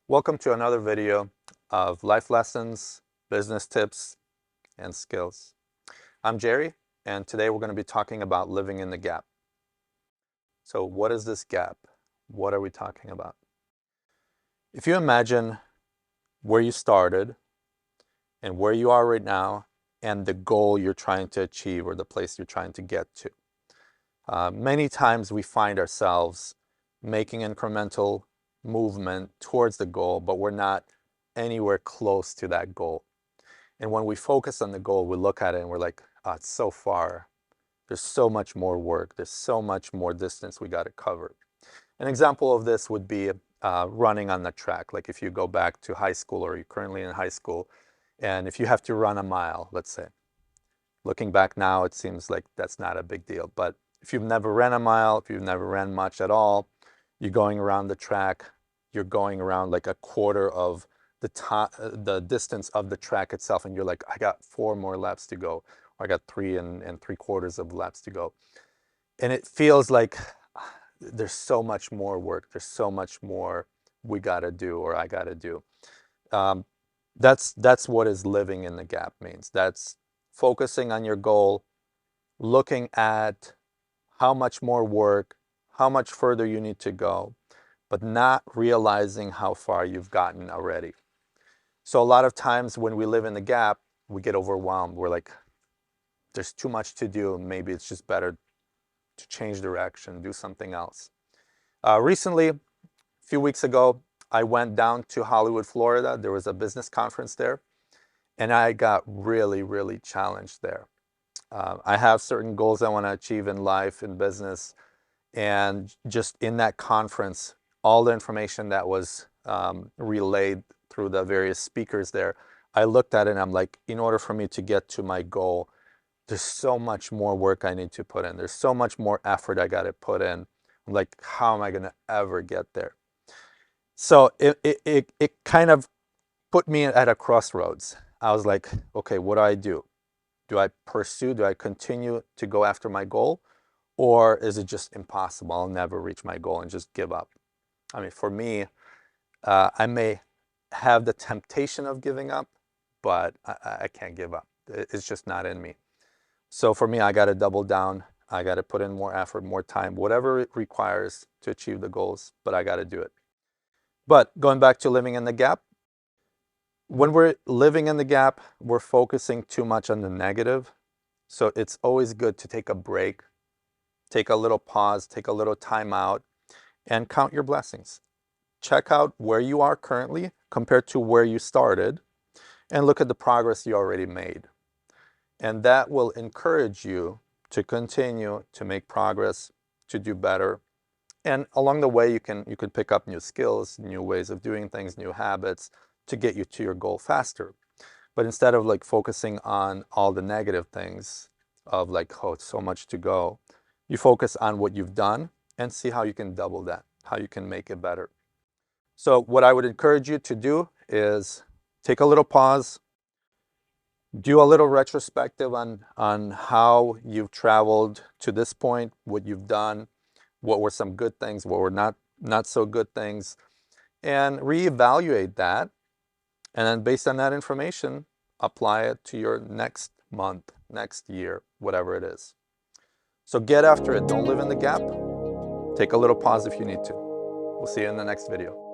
Welcome to another video of life lessons, business tips, and skills. I'm Jerry, and today we're going to be talking about living in the gap. So what is this gap? What are we talking about? If you imagine where you started and where you are right now and the goal you're trying to achieve or the place you're trying to get to. Many times we find ourselves making incremental movement towards the goal, but we're not anywhere close to that goal. And when we focus on the goal, we look at it and we're like, oh, it's so far. There's so much more work. There's so much more distance we got to cover. An example of this would be running on the track. Like if you go back to high school or you're currently in high school, and if you have to run a mile, let's say. Looking back now, it seems like that's not a big deal. But if you've never ran a mile, if you've never ran much at all, you're going around the track, you're going around like a quarter of the distance of the track itself, and you're like, I got 4 more laps to go, or I got 3 3/4 of laps to go. And it feels like there's so much more work, there's so much more we gotta do, or I gotta do. That's what is living in the gap means. That's focusing on your goal, looking at how much more work, how much further you need to go, but not realizing how far you've gotten already. So a lot of times when we live in the gap, we get overwhelmed. We're like, there's too much to do. Maybe it's just better to change direction, do something else. Recently, a few weeks ago, I went down to Hollywood, Florida. There was a business conference there, and I got really, really challenged there. I have certain goals I want to achieve in life, in business, and just in that conference, all the information that was relayed through the various speakers there, I looked at it and I'm like, in order for me to get to my goal, there's so much more work I need to put in. There's so much more effort I got to put in. I'm like, how am I going to ever get there? So it kind of put me at a crossroads. I was like, okay, what do I do? Do I pursue? Do I continue to go after my goal? Or is it just impossible? I'll never reach my goal and just give up. I mean, for me, I may have the temptation of giving up, but I can't give up. It's just not in me. So for me, I got to double down. I got to put in more effort, more time, whatever it requires to achieve the goals, but I got to do it. But going back to living in the gap, when we're living in the gap, we're focusing too much on the negative. So it's always good to take a break, take a little pause, take a little time out, and count your blessings. Check out where you are currently compared to where you started, and look at the progress you already made. And that will encourage you to continue to make progress, to do better. And along the way, you can pick up new skills, new ways of doing things, new habits to get you to your goal faster. But instead of like focusing on all the negative things of like, oh, it's so much to go, you focus on what you've done and see how you can double that, how you can make it better. So what I would encourage you to do is take a little pause, do a little retrospective on how you've traveled to this point, what you've done, what were some good things, what were not so good things, and reevaluate that. And then based on that information, apply it to your next month, next year, whatever it is. So get after it. Don't live in the gap. Take a little pause if you need to. We'll see you in the next video.